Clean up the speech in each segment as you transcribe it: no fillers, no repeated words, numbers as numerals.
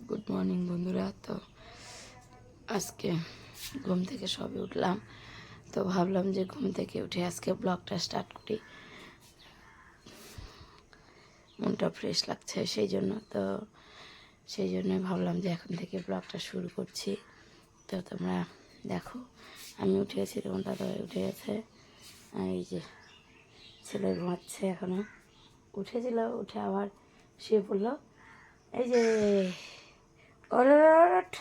Good morning বন্ধুরা। তো আজকে ঘুম থেকে সবে উঠলাম, তো ভাবলাম যে ঘুম থেকে উঠে আজকে ব্লগটা স্টার্ট করি, মনটা ফ্রেশ লাগছে সেই জন্যই ভাবলাম যে এখন থেকে ব্লগটা শুরু করছি। তো তোমরা দেখো, আমি উঠে গেছি, তোমার দাদাভাই উঠে গেছে, আর এই যে ছেলে ঘুমাচ্ছে, এখনও উঠেছিল, উঠে আবার শুয়ে পড়লো। এই যে ওঠ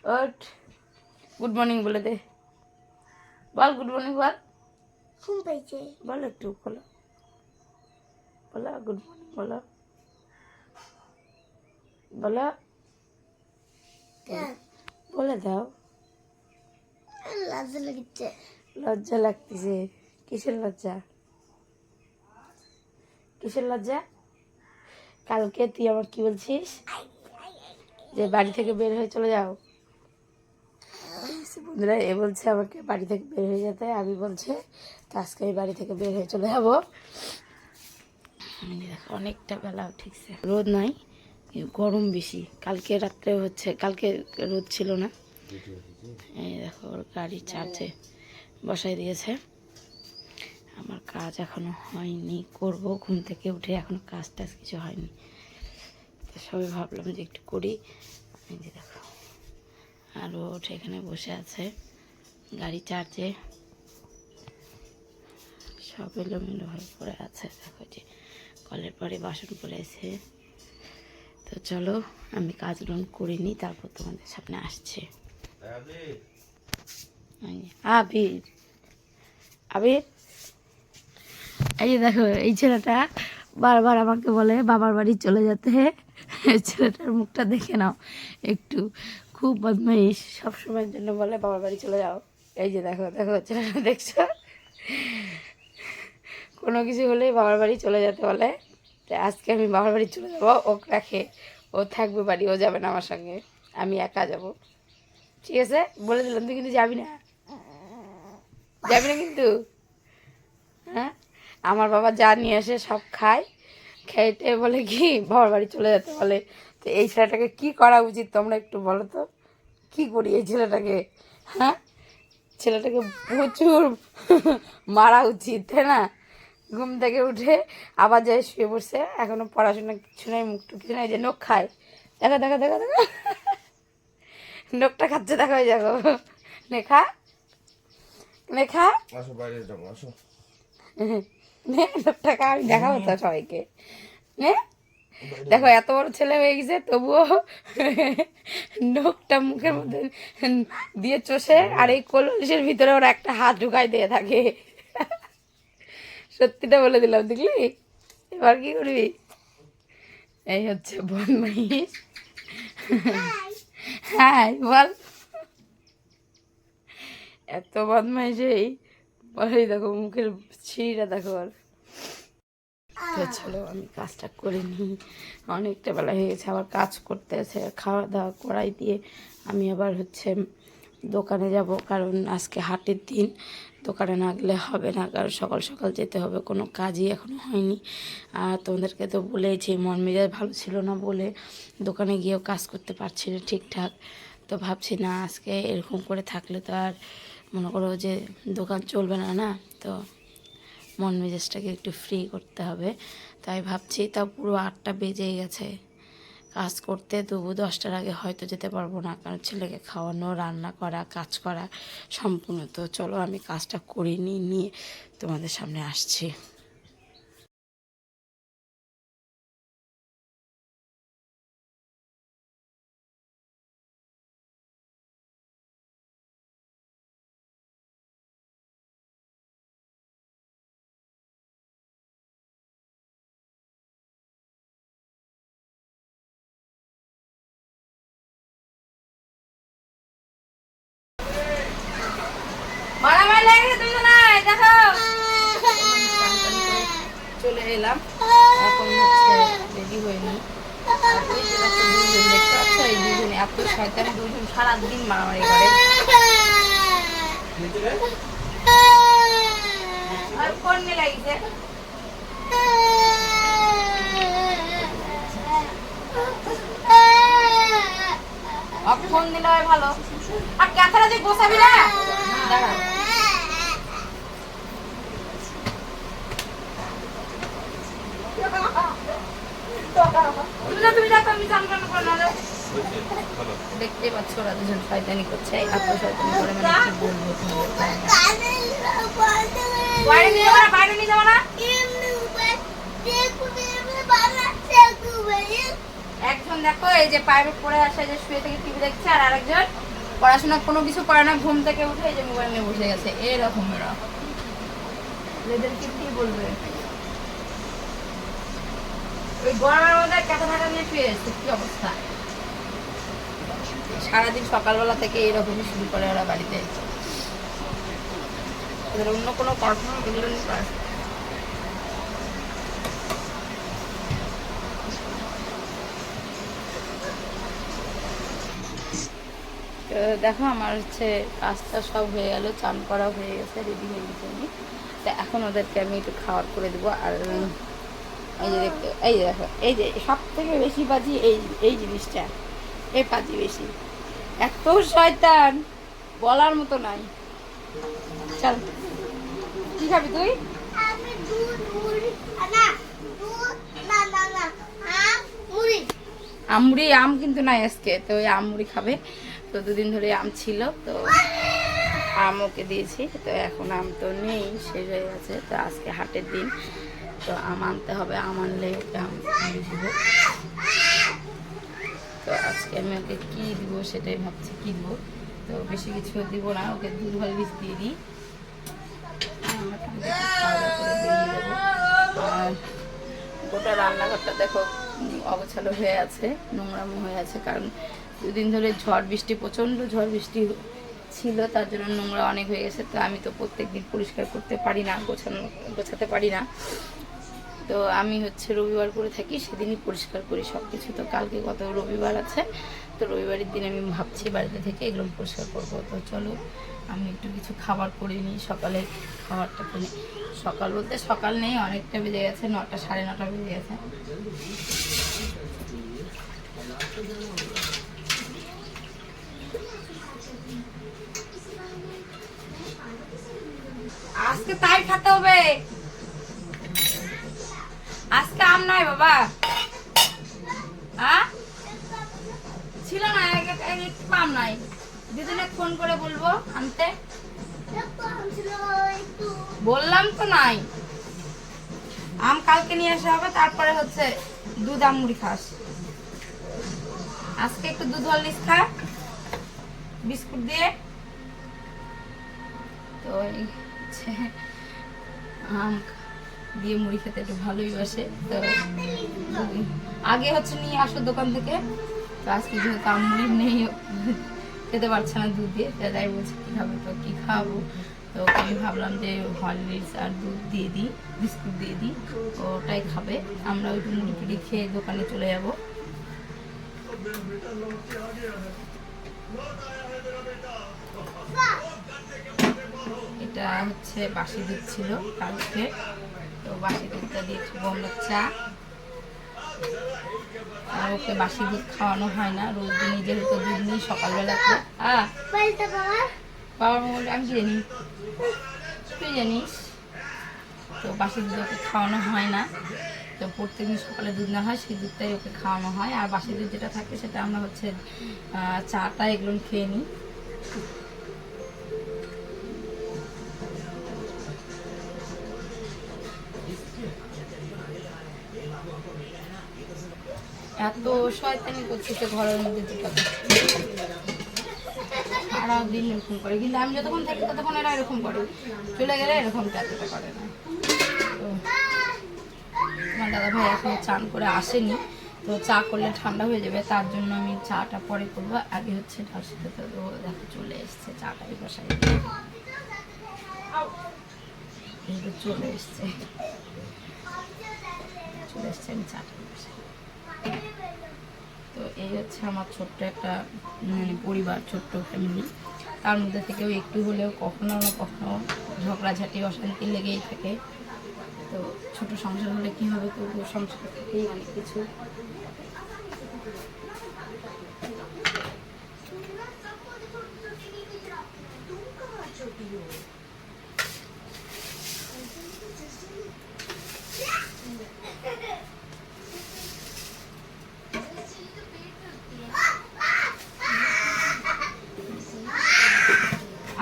ওঠ, গুড মর্নিং বলে দে, বল গুড মর্নিং, বল ঘুম পেয়েছে, বলো একটু, বলো বলো গুড মর্নিং, বলো বলো, বলে দাও। লজ্জা লাগছে। লজ্জা লাগতেছে? কিসের লজ্জা? কিসের লজ্জা? কালকে তুই আমার কি বলছিস, যে বাড়ি থেকে বের হয়ে চলে যাও। বন্ধুরা, এ বলছে আমাকে বাড়ি থেকে বের হয়ে যেতে, আমি বলছে তো আজকে আমি বাড়ি থেকে বের হয়ে চলে যাবো। দেখো অনেকটা বেলা ঠিকছে, রোদ নাই, গরম বেশি। কালকে রাত্রে হচ্ছে, কালকে রোদ ছিল না। এই দেখো ওর গাড়ি চার্জে বসাই দিয়েছে। আমার কাজ এখনো হয়নি, করব ঘুম থেকে উঠে, এখনো কাজ টাজ কিছু হয়নি। তো সবাই ভাবলাম যে একটু করি। এই যে দেখো, আর ও উঠে এখানে বসে আছে গাড়ি চার্জে, সব এলোমেলো হয়ে পড়ে আছে। দেখো যে কলের পরে বাসন পড়েছে। তো চলো আমি কাজগুলো করে নিই, তারপর তোমাদের সামনে আসছে। আবির আবির, এই যে দেখো, এই ছেলেটা বারবার আমাকে বলে বাবার বাড়ি চলে যেতে। ছেলেটার মুখটা দেখে নাও একটু, খুব বদমাইশ, সবসময়ের জন্য বলে বাবার বাড়ি চলে যাও। এই যে দেখো দেখো ছেলেটা, দেখছো, কোনো কিছু হলেই বাবার বাড়ি চলে যেতে বলে। তো আজকে আমি বাবার বাড়ি চলে যাবো, ও রাখে, ও থাকবে বাড়ি, ও যাবে না আমার সঙ্গে, আমি একা যাব। ঠিক আছে, বলে দিলাম, তুই কিন্তু যাবি না, যাবি না কিন্তু। হ্যাঁ, আমার বাবা যা নিয়ে আসে সব খায়, খেতে বলে কি বাবার বাড়ি চলে যেতে বলে। তো এই ছেলেটাকে কি করা উচিত তোমরা একটু বলো তো, কি করি এই ছেলেটাকে? হ্যাঁ, ছেলেটাকে প্রচুর মারা উচিত, তাই না? ঘুম থেকে উঠে আবার যায় শুয়ে পড়ছে, এখনো পড়াশোনা কিছু নেই, মুখটু কিছু নেই, যে নখ খায়, দেখো দেখো দেখো দেখো, নখটা খাচ্ছে, দেখো এই দেখো, নেখা নেখা, আসো বাইরে যাবো, আসো। নে নখটা খা, আমি দেখাবো তো সবাইকে। নে দেখো, এত বড় ছেলে হয়ে গেছে তবুও নখটা মুখের মধ্যে দিয়ে চষে, আর এই কলসের ভিতরে ওরা একটা হাত ঢুকাই দিয়ে থাকে। সত্যিটা বলে দিলাম, দেখলি? এবার কি করবি? এই হচ্ছে বদমাইশ। হ্যাঁ বল, এত বদমাইশ, এই বলেই দেখো মুখের ছিঁড়িটা দেখো। আর তো চলো আমি কাজটা করে নিই, অনেকটা বেলা হয়ে গেছে, আবার কাজ করতে আছে, খাওয়া দাওয়া করাই দিয়ে আমি আবার হচ্ছে দোকানে যাব, কারণ আজকে হাটের দিন, দোকানে না গেলে হবে না, কারণ সকাল সকাল যেতে হবে, কোনো কাজই এখনও হয়নি। আর তোমাদেরকে তো বলেছি মন মেজাজ ভালো ছিল না বলে দোকানে গিয়েও কাজ করতে পারছি না ঠিকঠাক। তো ভাবছি না, আজকে এরকম করে থাকলে তো আর মনে করো যে দোকান চলবে না, না তো মন মেজাজটাকে একটু ফ্রি করতে হবে। তাই ভাবছি, তাও পুরো 8টা বেজেই গেছে কাজ করতে, তবু 10টার আগে হয়তো যেতে পারবো না, কারণ ছেলেকে খাওয়ানো, রান্না করা, কাজ করা সম্পূর্ণ। তো চলো আমি কাজটা করে নিয়ে তোমাদের সামনে আসছি। চলে এলাম, এখন হচ্ছে রেডি হয়নি, দুইজন দেখতে পাচ্ছ, এই দুজন এত শয়তান, দুজন সারাদিন মারামারি করে। আর কোন লাগিছে? ফোন দিলে হয় ভালো। আর ক্যাথারা যে গোছাবি না দাঁড়া। তুমি দেখো আমি জান কেন করে না দেখতেই পাচ্ছ ওরা দুজন শয়তানি করছে। এত শয়তানি করে মানে কি বলবো বাইরে নিয়ে যাবো না, বাইরে নিয়ে যাবো না। একজন দেখো এই যে পায়ে পড়ে আসে যে শুয়ে থেকে টিভি দেখছে, আর আরেকজন পড়াশোনা কোনো কিছু করে না, ঘুম থেকে উঠে এই যে মোবাইল নিয়ে বসে গেছে। এরকম এরা এদেরকে কি বলবে? ওই গরমের মধ্যে কাঁথা ঢাকা নিয়ে শুয়ে এসেছে, কি অবস্থা। সারাদিন সকালবেলা থেকে এরকমই শুরু করে ওরা বাড়িতে। ওদের অন্য কোনো কর্ম এগুলো নিয়ে করে। তো দেখো আমার হচ্ছে কাজটা সব হয়ে গেল, চান করা হয়ে গেছে, রেডি হয়ে গেছে আমি। তো এখন ওদেরকে আমি একটু খাবার করে দেবো। আর এই যে দেখতে, এই যে দেখো, এই যে সব থেকে বেশি বাজি এই জিনিসটা, এই পাজি বেশি, এত শয়তান বলার মতো নাই। চল কি খাবি তুই? আমুড়ি, আম কিন্তু নাই আজকে, তো ওই আমুড়ি খাবে। তো দুদিন ধরে আম ছিল, তো আম ওকে দিয়েছি। তো এখন আম তো নেই, শেষ হয়ে গেছে। তো আজকে হাটের দিন, তো আম আনতে হবে, আম আনলে ওকে আম দিব। তো আজকে আমি ওকে কী দিব সেটাই ভাবছি, কী দিব। তো বেশি কিছু দিব না, ওকে দুধ হলবিস দিয়ে দিই, খাওয়া দাওয়া করে বেরিয়ে দেবো। আর গোটা রান্নাঘরটা দেখো অগোছালো হয়ে আছে, নোংরামো হয়ে আছে, কারণ দুদিন ধরে ঝড় বৃষ্টি, প্রচণ্ড ঝড় বৃষ্টি ছিল, তার জন্য নোংরা অনেক হয়ে গেছে। তো আমি তো প্রত্যেক দিন পরিষ্কার করতে পারি না, গোছাতে পারি না। তো আমি হচ্ছে রবিবার করে থাকি, সেদিনই পরিষ্কার করি সব কিছু। তো কালকে কত রবিবার আছে, তো রবিবারের দিন আমি ভাবছি বাড়িতে থেকে এগুলো পরিষ্কার করবো। তো চলো আমি একটু কিছু খাবার করে নিই, সকালে খাবারটা করে। সকাল বলতে সকাল নেই, অনেকটা বেজে গেছে, 9টা সাড়ে 9টা বেজে গেছে। আজকে তাই খেতে হবে, আজকে আম নাই বাবা। ছিল না, একটু আম নাই, দিদিনে ফোন করে বলবো আনতে। বললাম তো নাই, আম কালকে নিয়ে আসা হবে, তারপরে হচ্ছে দুধ আম মুড়ি খাস। আজকে একটু দুধ হরলিক্স খা বিস্কুট দিয়ে। তো হচ্ছে আম দিয়ে মুড়ি খেতে একটু ভালোই বাসে। তো আগে হচ্ছে নিয়ে আসো দোকান থেকে, তো আজকে যেহেতু আম মুড়ি নেই, খেতে পারছে না দুধ দিয়ে, তাই বলছে কী খাবে, তো কী খাওয়াবো। তো আমি ভাবলাম যে হরলিক্স আর দুধ দিয়ে দিই, বিস্কুট দিয়ে দিই, ওটাই খাবে। আমরা ওই মুড়ি টুড়ি খেয়ে দোকানে চলে যাব। এটা হচ্ছে বাসি দুধ ছিল কালকে, তো বাসি দুধটা দিয়ে খাবো আমরা চা। আর ওকে বাসি দুধ খাওয়ানো হয় না, রোজ দিনই যেহেতু দুধ নিই সকালবেলাতে। বাবার মোবাইল আমি জানি, তুই জানিস। তো বাসি দুধ ওকে খাওয়ানো হয় না, তো প্রত্যেকদিন সকালে দুধ না হয়, সেই দুধটাই ওকে খাওয়ানো হয়। আর বাসি দুধ যেটা থাকে সেটা আমরা হচ্ছে চাটা এগুলো খেয়ে নিই। এত শয়তানি করতেছে ঘরের মধ্যে, সারাদিন এরকম করে। কিন্তু আমি যতক্ষণ থাকি ততক্ষণ এরা এরকম করে, চলে গেলে এরকমটা এতটা করে না। তো আমার দাদাভাই এখন চান করে আসেনি, তো চা করলে ঠান্ডা হয়ে যাবে, তার জন্য আমি চাটা পরে করবো। আগে হচ্ছে ঢাল সাথে, তো দেখো চলে এসছে, চাটাই বসাই চলে এসছে, আমি চাটা বসাই। তো এই হচ্ছে আমার ছোট্ট একটা পরিবার, ছোট্ট ফ্যামিলি। তার মধ্যে থেকেও একটু হলেও কখনো না কখনো ঝগড়াঝাটি অশান্তি লেগেই থাকে। তো ছোট সংসার হলে কী হবে, তবুও সংসার থেকেই অনেক কিছু।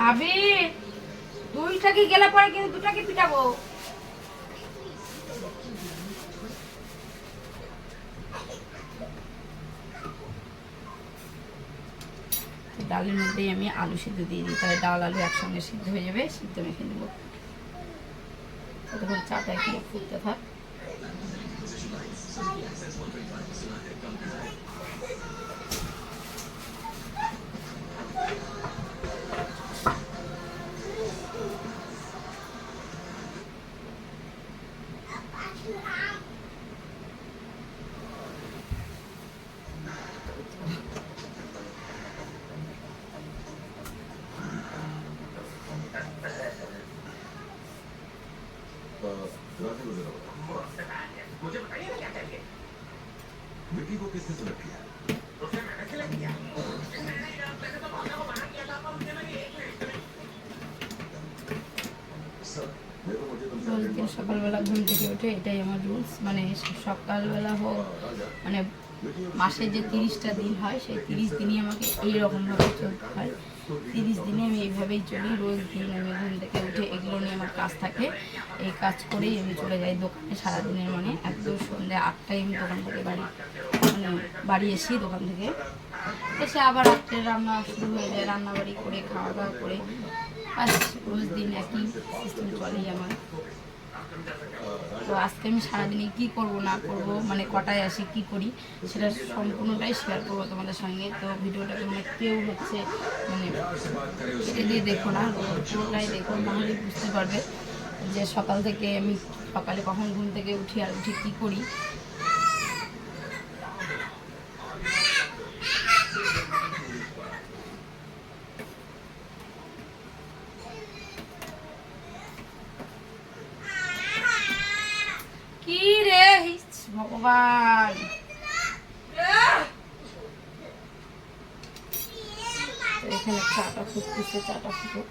আবি দুইটাকে গেলে পরে কিন্তু দুটাকে পিটাবো। ডালের মধ্যেই আমি আলু সিদ্ধ দিয়ে দিই, তাহলে ডাল আলু একসঙ্গে সিদ্ধ হয়ে যাবে, সিদ্ধ মেখে নেবো। তখন চাটা একটু ফুটতে থাক। विकी को किसने सेलेक्ट किया? उसने मैंने सेलेक्ट किया। রোজদিন সকালবেলা ঘুম থেকে উঠে এটাই আমার রুলস, মানে সকালবেলা হোক, মানে মাসে যে 30টা দিন হয় সেই 30 দিনই আমাকে এইরকমভাবে চলতে হয়। 30 দিনে আমি এইভাবেই চলি। রোজ দিন আমি ঘুম থেকে উঠে এগুলো নিয়ে আমার কাজ থাকে, এই কাজ করেই আমি চলে যাই দোকানে সারাদিনের, মানে একদম সন্ধ্যে 8টায় আমি দোকান থেকে বাড়ি এসি, দোকান থেকে এসে আবার রাত্রে রান্না শুরু হয়ে যায়, রান্নাবাড়ি করে খাওয়া দাওয়া করে আজ রোজ দিন একই সিস্টেম চলেই আমার। তো আজকে আমি সারাদিনে কী করবো না করবো, মানে কটায় আসি কী করি, সেটা সম্পূর্ণটাই শেয়ার করবো তোমাদের সঙ্গে। তো ভিডিওটা তোমরা কেউ মানে দিয়ে দেখো না, পুরোটাই দেখো, নাহলে বুঝতে পারবে যে সকাল থেকে আমি সকালে কখন ঘুম থেকে উঠি আর উঠে কী করি। কি রে ভগবান, এখানে চাটা ফুটতেছে, চাটা ফুটুক।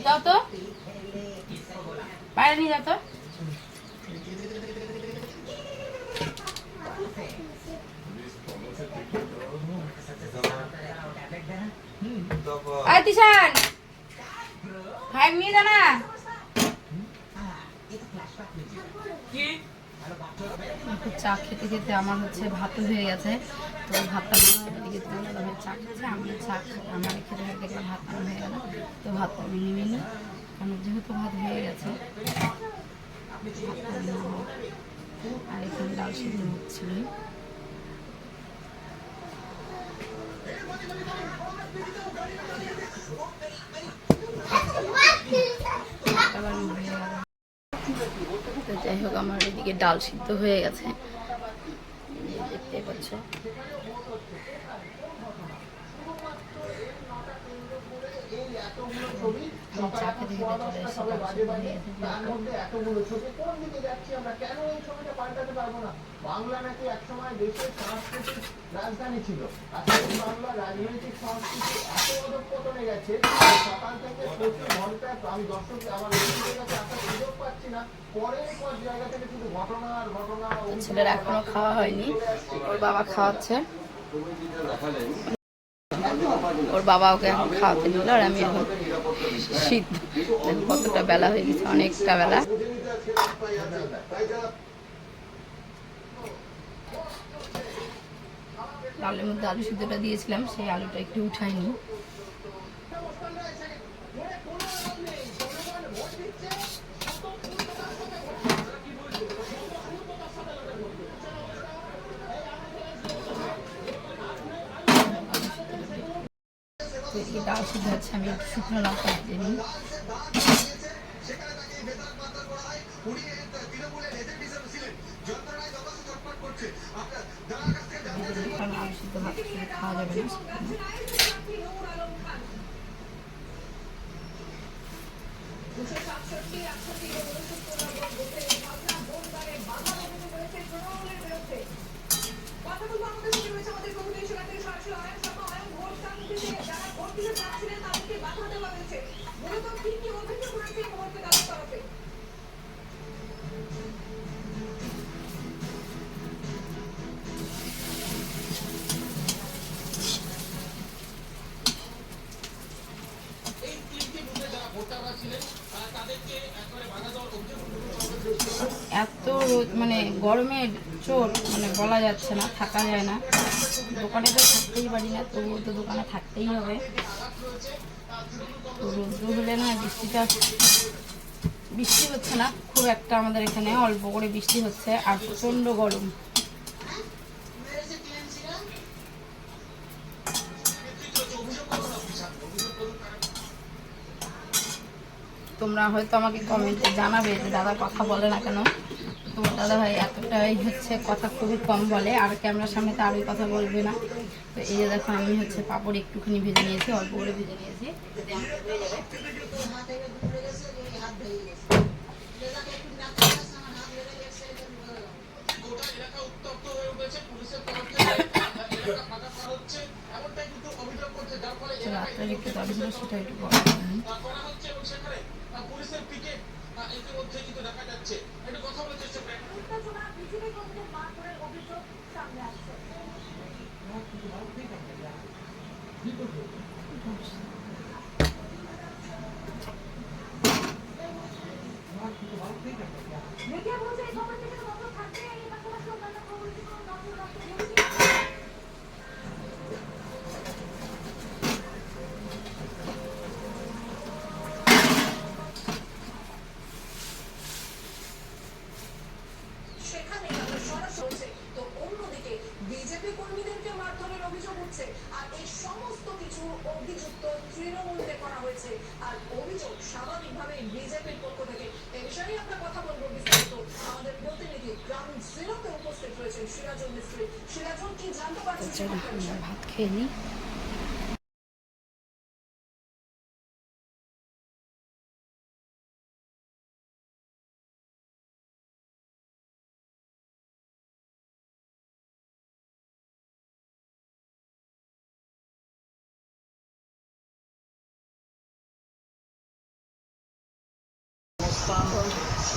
যাও তো বাইরে নিয়ে যাও তো। তিশান ভাই নিয়ে যা না। চা খেতে খেতে আমার ভাত হয়ে গেছে, তো ভাতটা এদিকে চা খাচ্ছে, আমি চা আমার খেতে খেতে দেখলাম ভাত হয়ে গেল, তো ভাতটা আমি নিয়ে নিই, কারণ যেহেতু ভাত হয়ে গেছে। আর এখানে ডাল সিদ্ধ হচ্ছিল। তো যাই হোক, আমার এদিকে ডাল সিদ্ধ হয়ে গেছে, দেখতে পাচ্ছ। চা খেতে খেতে চলে এসেছি, বাংলা নাকি একসময় দেশের সাংস্কৃতিক রাজধানী ছিল। বাংলা রাজনৈতিক সংস্কৃতি এত অধঃপতনে গেছে, সকাল থেকে প্রতি ঘন্টায় আমি দর্শক আমার কাছে আসার সুযোগ পাচ্ছি না। পরের পর জায়গা থেকে শুধু ঘটনা আর ঘটনা। ছেলের এখনো খাওয়া হয়নি, ওর বাবা খাওয়াচ্ছে, ওর বাবা ওকে এখন খাওয়াতে নিল, আর আমি এখন শীত কতটা বেলা হয়ে গেছে, অনেকটা বেলা। ডালের মধ্যে আলু সিদ্ধটা দিয়েছিলাম, সেই আলুটা একটু উঠাইনি। এদিকে ডাল সিদ্ধ হচ্ছে, আমি একটু শুকনো লঙ্কা দিয়ে নিই। কারণ আলু সিদ্ধ ভাত খাওয়া যাবে না। এত রোদ, মানে গরমের চোট, মানে বলা যাচ্ছে না, থাকা যায় না। দোকানে তো থাকতেই পারি না, তবুও তো দোকানে থাকতেই হবে। তো রোদ্র হলে না, বৃষ্টি হচ্ছে না খুব একটা, আমাদের এখানে অল্প করে বৃষ্টি হচ্ছে, আর প্রচণ্ড গরম। তোমরা হয়তো আমাকে কমেন্টে জানাবে যে দাদা কথা বলে না কেন। তোমার দাদা ভাই এতটাই হচ্ছে কথা খুবই কম বলে, আর ক্যামেরার সামনে তো আরোই কথা বলবে না। তো এই যে দেখো, আমি হচ্ছে পাপড় একটুখানি ভেজে নিয়েছি, অল্প করে ভেজে নিয়েছি, এতে আমার হয়ে যাবে। রাত্রে একটু দাবি ছিল, সেটা একটু বড় ভাত খেয়ে নিই।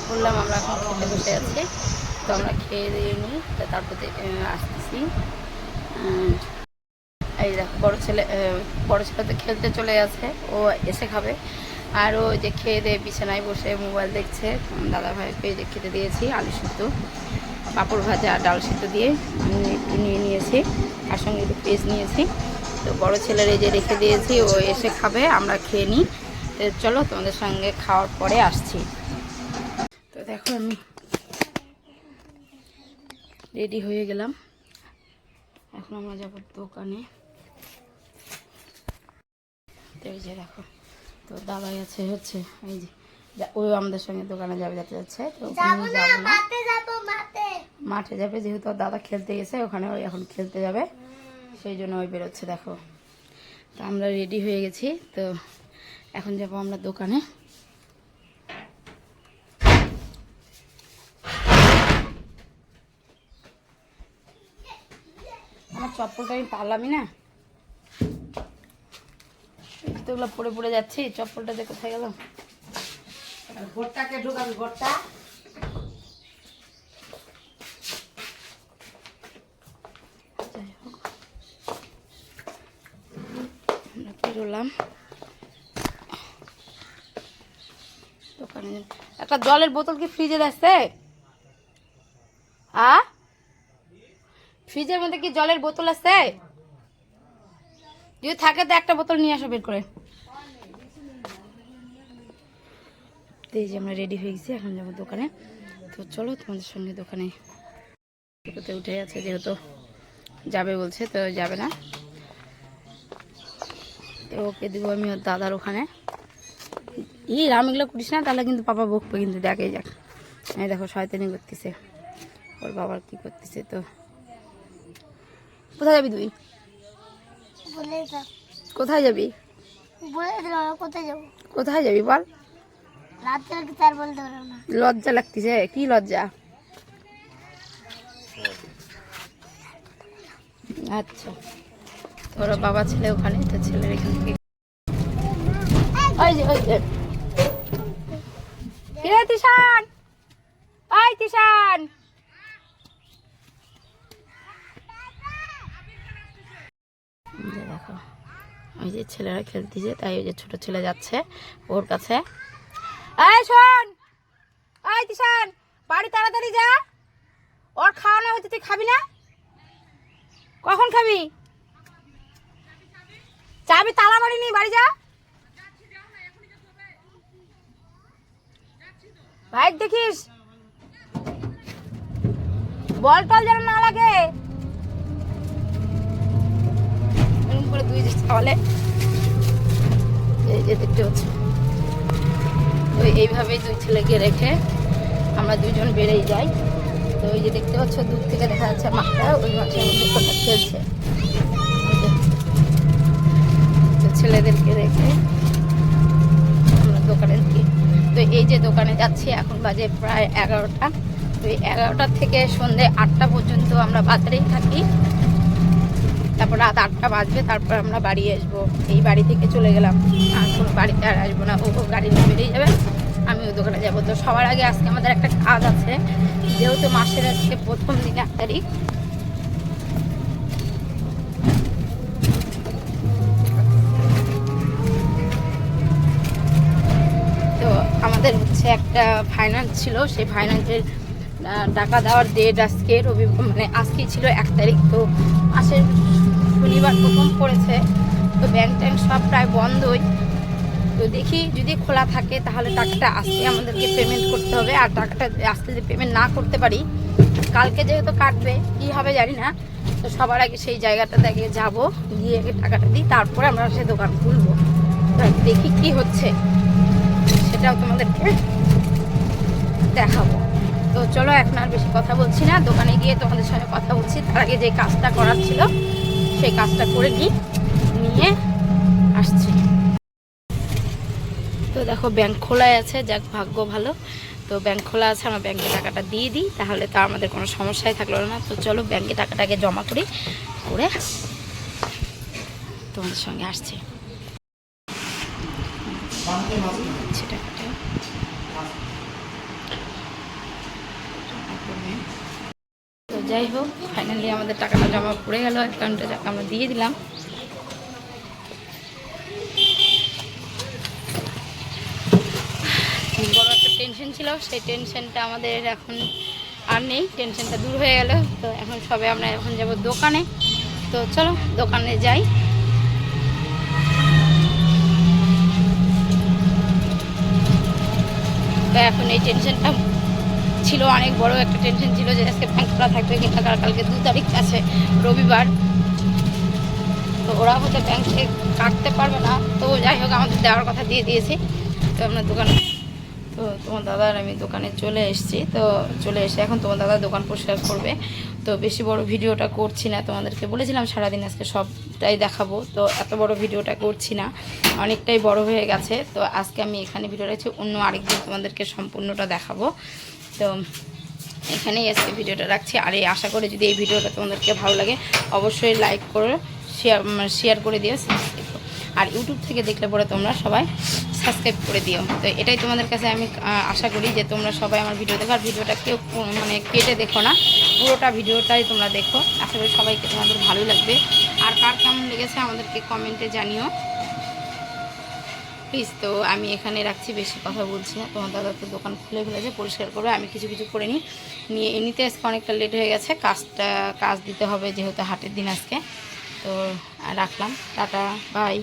বললাম আমরা এখন খেতে বসে আছি, তো আমরা খেয়ে দিয়ে নিই, তারপর আসতেছি। এই দেখো, বড় ছেলে তো খেলতে চলে গেছে, ও এসে খাবে। আর ও যে খেয়ে দিয়ে বিছানায় বসে মোবাইল দেখছে। দাদা ভাইকে যে খেতে দিয়েছি আলু সিদ্ধ, পাঁপড় ভাজা আর ডাল সিদ্ধ দিয়ে আমি একটু নিয়ে নিয়েছি, তার সঙ্গে একটু পেস্ট নিয়েছি। তো বড় ছেলের এই যে রেখে দিয়েছি, ও এসে খাবে, আমরা খেয়ে নিই। তো চলো তোমাদের সঙ্গে খাওয়ার পরে আসছি। তো দেখো, আমি রেডি হয়ে গেলাম, এখন আমরা যাবো দোকানে। তো এই যে দেখো, তো দাদাই আছে হচ্ছে, এই যে ওই আমাদের সঙ্গে দোকানে যেতে যাচ্ছে। তো মাঠে যাবে, যেহেতু দাদা খেলতে গেছে ওখানে, ওই এখন খেলতে যাবে, সেই জন্য ওই বেরোচ্ছে। দেখো, তো আমরা রেডি হয়ে গেছি, তো এখন যাবো আমরা দোকানে। আমার চপ্পলটা আমি পারলামই না, জুতোগুলো পরে পড়ে যাচ্ছি, চপ্পলটা যে কোথায় গেল। ভোটটাকে ঢুকাবি, ভোটটা যাই হোক, আমরা বেরোলাম দোকানে। একটা জলের বোতল কি ফ্রিজে আসছে? ফ্রিজের মধ্যে কি জলের বোতল আছে? যদি থাকে তো একটা বোতল নিয়ে আসো বের করে। এই যে আমরা রেডি হয়ে গেছি, এখন যাবো দোকানে। তো চলো তোমাদের সঙ্গে দোকানে। উঠে আছে, যেহেতু যাবে বলছে, তো যাবে না। তো ওকে দেবো আমি ওর দাদার ওখানে। রাম এগুলো করিস না, তাহলে কিন্তু পাপা বকবে কিন্তু। দেখে যাক, এই দেখো শয়তানি করতেছে, ওর বাবার কি করতেছে। তো কোথায় যাবি তুই? বলে দাও। কোথায় যাবি? বলে দিলাম কোথায় যাবো। কোথায় যাবি বল? রাত্রে তার বলতে পারবো না। লজ্জা লাগতেছে? কি লজ্জা? আচ্ছা, তোর বাবা ছেলে ওখানে, তো ছেলের এখান থেকে তিশান, ওই তিশান, দেখো ওই যে ছেলেরা খেলতেছে, তাই ওই যে ছোট ছেলে যাচ্ছে ওর কাছে। এই শোন, ওই তিশান, বাড়ি তাড়াতাড়ি যা, ওর খাওয়ানো হচ্ছে, তুই খাবি না? কখন খাবি? চাবি তালা মারিনি, বাড়ি যা। বাইক দেখিস, বল টল যেন না লাগে। এরকম করে দুই চাওয়ালে এই যে দেখতে হচ্ছে, ওই এইভাবেই দুই ছেলেকে রেখে আমরা দুজন বেড়েই যাই। তো ওই যে দেখতে পাচ্ছ দূর থেকে দেখা যাচ্ছে মাঠটা, ওই মাঠের মধ্যে কোথাও খেলছে। তো ছেলেদেরকে রেখে আমরা দোকানে দিই। তো এই যে দোকানে যাচ্ছি, এখন বাজে প্রায় 11টা। তো এই 11টা থেকে সন্ধ্যে 8টা পর্যন্ত আমরা বাজারেই থাকি। তারপর রাত 8টা বাজবে, তারপর আমরা বাড়ি আসবো। এই বাড়ি থেকে চলে গেলাম, আর কোনো বাড়িতে আর আসবো না। ও গাড়ি নিয়ে বেরিয়ে যাবে, আমি ওই দোকানে যাবো। তো সবার আগে আজকে আমাদের একটা কাজ আছে, যেহেতু মাসের আজকে প্রথম দিন 1 তারিখ। তো আমাদের হচ্ছে একটা ফাইন্যান্স ছিল, সেই ফাইন্যান্সের টাকা দেওয়ার ডেট আজকে মানে আজকেই ছিল 1 তারিখ। তো মাসের শনিবার প্রথম পড়েছে, তো ব্যাংক ট্যাঙ্ক সব প্রায় বন্ধই। তো দেখি যদি খোলা থাকে তাহলে টাকাটা আজকে আমাদেরকে পেমেন্ট করতে হবে। আর টাকাটা আজকে যদি পেমেন্ট না করতে পারি, কালকে যেহেতু কাটবে, কী হবে জানি না। তো সবার আগে সেই জায়গাটাতে আগে যাবো, গিয়ে আগে টাকাটা দিই, তারপরে আমরা সে দোকান খুলবো। তো দেখি কি হচ্ছে, সেটাও তোমাদেরকে দেখাবো। তো চলো, এখন আর বেশি কথা বলছি না, দোকানে গিয়ে তোমাদের সঙ্গে কথা বলছি। তার আগে যে কাজটা করার ছিল সেই কাজটা করে নিয়ে আসছি। তো দেখো ব্যাংক খোলাই আছে, যাক ভাগ্য ভালো। তো ব্যাংক খোলা আছে, আমরা ব্যাংকে টাকাটা দিয়ে দিই, তাহলে তো আমাদের কোনো সমস্যাই থাকলো না। তো চলো ব্যাংকে টাকাটাকে জমা করি, করে তোমাদের সঙ্গে আসছি। টাকাটা তো যাই হোক, ফাইনালি আমাদের টাকাটা জমা পড়ে গেল অ্যাকাউন্টে, যাকে আমরা দিয়ে দিলাম। বড় একটা টেনশন ছিল, সেই টেনশনটা আমাদের এখন আর নেই, টেনশনটা দূর হয়ে গেল। তো এখন সবাই আমরা এখন যাব দোকানে। তো চলো দোকানে যাই। তো এখন এই টেনশনটা ছিল, অনেক বড় একটা টেনশন ছিল যে আজকে ব্যাংক খোলা থাকবে কিনা, কালকে 2 তারিখ আছে রবিবার। তো ওরা হয়তো ব্যাংকে কাটতে পারবে না, তো যাই হোক আমাদের দেওয়ার কথা দিয়ে দিয়েছি। তো আমরা দোকানে, তো তোমার দাদা আর আমি দোকানে চলে এসেছি। তো চলে এসে এখন তোমার দাদা দোকান পরিষ্কার করবে। তো বেশি বড় ভিডিওটা করছি না, তোমাদেরকে বলেছিলাম সারাদিন আজকে সবটাই দেখাবো। তো এত বড় ভিডিওটা করছি না, অনেকটাই বড় হয়ে গেছে। তো আজকে আমি এখানে ভিডিও রাখছি, অন্য আরেকদিন তোমাদেরকে সম্পূর্ণটা দেখাবো। তো এখানেই আজকে ভিডিওটা রাখছি। আর এই আশা করি যদি এই ভিডিওটা তোমাদেরকে ভালো লাগে, অবশ্যই লাইক করে শেয়ার করে দিও, সাবস্ক্রাইব করো। আর ইউটিউব থেকে দেখলে পরে তোমরা সবাই সাবস্ক্রাইব করে দিও। তো এটাই তোমাদের কাছে আমি আশা করি যে তোমরা সবাই আমার ভিডিও দেখো। আর ভিডিওটা কেউ মানে কেটে দেখো না, পুরোটা ভিডিওটাই তোমরা দেখো। আশা করি সবাইকে তোমাদের ভালোই লাগবে। আর কার কেমন লেগেছে আমাদেরকে কমেন্টে জানিও প্লিজ। তো আমি এখানে রাখছি, বেশি কথা বলছি না। তোমার দাদা তো দোকান খুলে ফেলেছে, পরিষ্কার করবে, আমি কিছু করে নিয়ে এমনিতে আজকে অনেকটা লেট হয়ে গেছে, কাজ দিতে হবে যেহেতু হাটের দিন আজকে। তো রাখলাম, টাটা, বাই।